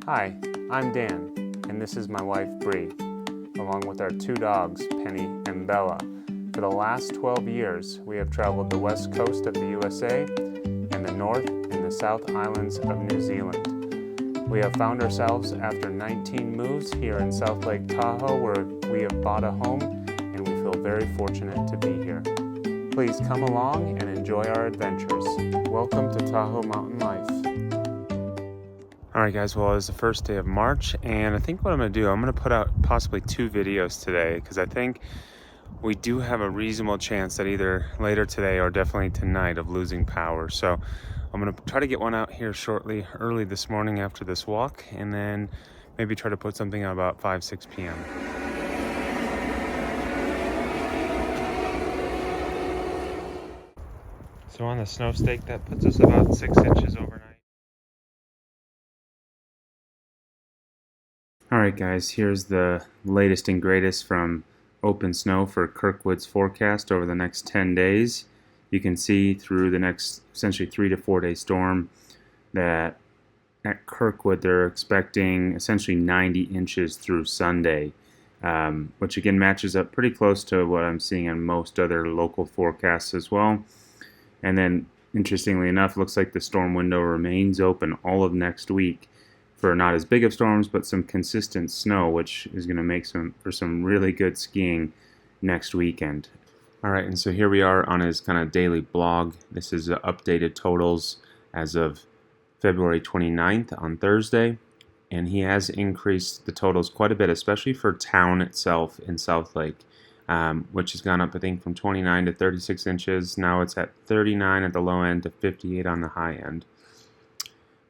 Hi, I'm Dan, and this is my wife Bree, along with our two dogs, Penny and Bella. For the last 12 years, we have traveled the west coast of the USA and the north and the south islands of New Zealand. We have found ourselves after 19 moves here in South Lake Tahoe, where we have bought a home, and we feel very fortunate to be here. Please come along and enjoy our adventures. Welcome to Tahoe Mountain Life. Alright guys, well, it's the first day of March, and I think what I'm going to do, I'm going to put out possibly 2 videos today, because I think we do have a reasonable chance that either later today or definitely tonight of losing power. So I'm going to try to get one out here shortly, early this morning after this walk, and then maybe try to put something out about 5-6 p.m. So on the snow stake, that puts us about 6 inches overnight. Alright guys, here's the latest and greatest from Open Snow for Kirkwood's forecast over the next 10 days. You can see through the next essentially 3 to 4 day storm that at Kirkwood they're expecting essentially 90 inches through Sunday, which again matches up pretty close to what I'm seeing on most other local forecasts as well. And then interestingly enough, looks like the storm window remains open all of next week for not as big of storms, but some consistent snow, which is going to make for some really good skiing next weekend. All right, and so here we are on his kind of daily blog. This is updated totals as of February 29th on Thursday, and he has increased the totals quite a bit, especially for town itself in South Lake, which has gone up, I think, from 29 to 36 inches. Now it's at 39 at the low end to 58 on the high end.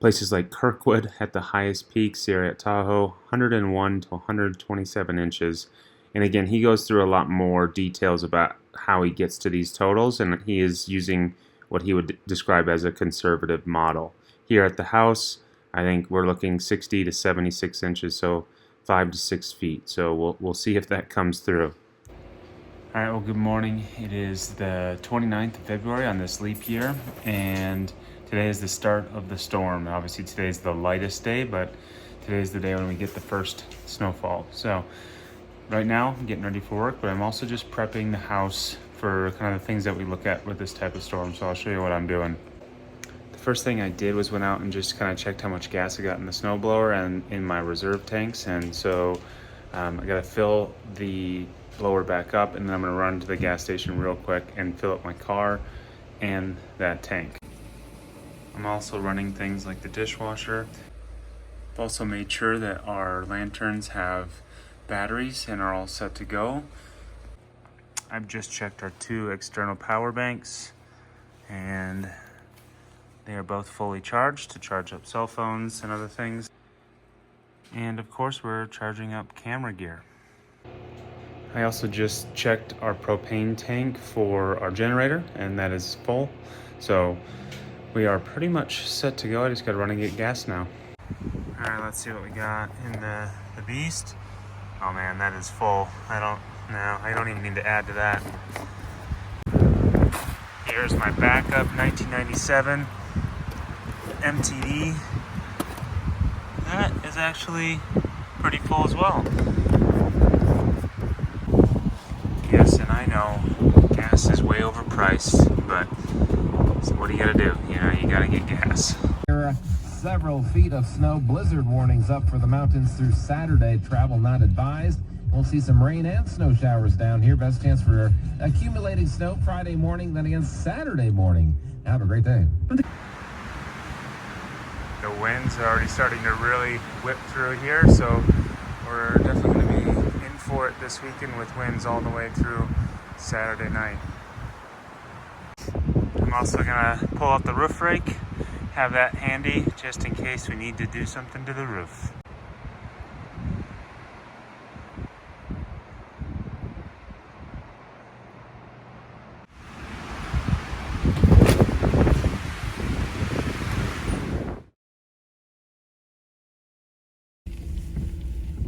Places like Kirkwood at the highest peaks here at Tahoe, 101 to 127 inches. And again, he goes through a lot more details about how he gets to these totals, and he is using what he would describe as a conservative model. Here at the house, I think we're looking 60 to 76 inches, so 5 to 6 feet. So we'll see if that comes through. All right, well, good morning. It is the 29th of February on this leap year, and today is the start of the storm. Obviously, today is the lightest day, but today is the day when we get the first snowfall. So right now, I'm getting ready for work, but I'm also just prepping the house for kind of the things that we look at with this type of storm. So I'll show you what I'm doing. The first thing I did was went out and just kind of checked how much gas I got in the snowblower and in my reserve tanks. And so I got to fill the blower back up, and then I'm going to run to the gas station real quick and fill up my car and that tank. I'm also running things like the dishwasher. I've also made sure that our lanterns have batteries and are all set to go. I've just checked our 2 external power banks, and they are both fully charged to charge up cell phones and other things. And of course, we're charging up camera gear. I also just checked our propane tank for our generator, and that is full. So we are pretty much set to go. I just got to run and get gas now. All right, let's see what we got in the Beast. Oh man, that is full. I don't even need to add to that. Here's my backup 1997 MTD. That is actually pretty full as well. Yes, and I know gas is way overpriced, but so what do you gotta do? You know, you gotta get gas. There are several feet of snow. Blizzard warnings up for the mountains through Saturday. Travel not advised. We'll see some rain and snow showers down here. Best chance for accumulating snow Friday morning, then again Saturday morning. Have a great day. The winds are already starting to really whip through here, so we're definitely going to be in for it this weekend with winds all the way through Saturday night. I'm also going to pull out the roof rake, have that handy just in case we need to do something to the roof.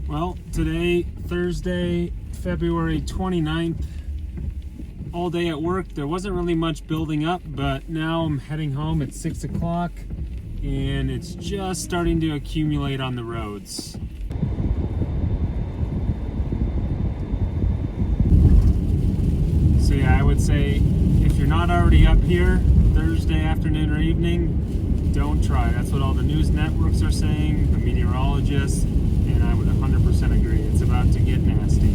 Well, today, Thursday, February 29th, all day at work. There wasn't really much building up, but now I'm heading home at 6 o'clock, and it's just starting to accumulate on the roads. So yeah, I would say if you're not already up here Thursday afternoon or evening, don't try. That's what all the news networks are saying, the meteorologists, and I would 100% agree. It's about to get nasty.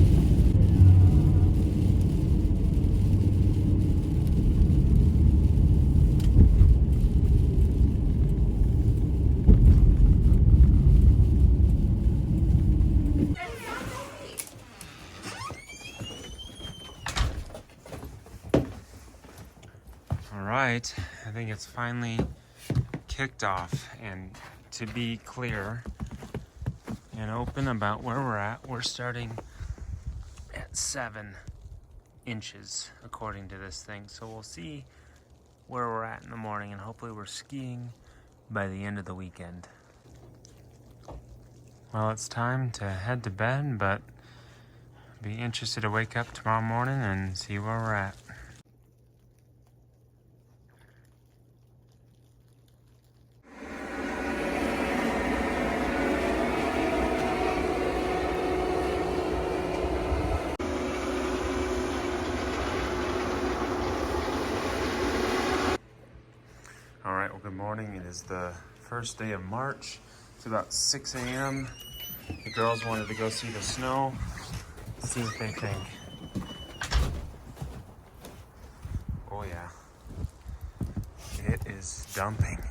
All right, I think it's finally kicked off, and to be clear and open about where we're at, we're starting at 7 inches according to this thing, so we'll see where we're at in the morning, and hopefully we're skiing by the end of the weekend. Well, it's time to head to bed, but be interested to wake up tomorrow morning and see where we're at. All right, well, good morning. It is the first day of March. It's about 6 a.m. The girls wanted to go see the snow, see what they think. Oh yeah, it is dumping.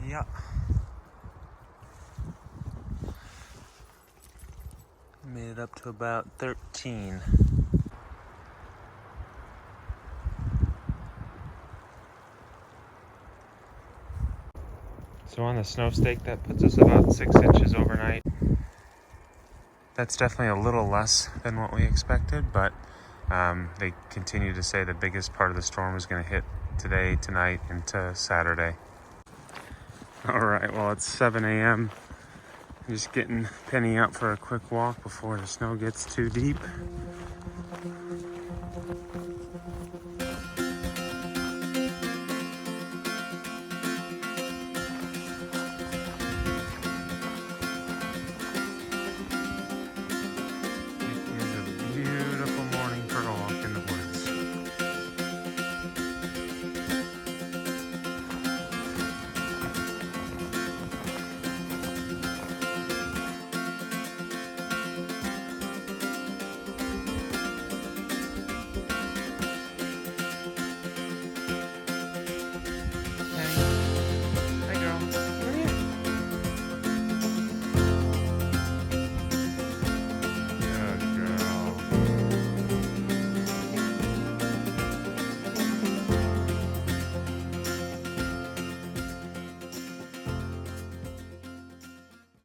Yep. Made it up to about 13. So on the snow stake, that puts us about 6 inches overnight. That's definitely a little less than what we expected, but they continue to say the biggest part of the storm is going to hit today, tonight, into Saturday. All right, well, it's 7 a.m. Just getting Penny out for a quick walk before the snow gets too deep.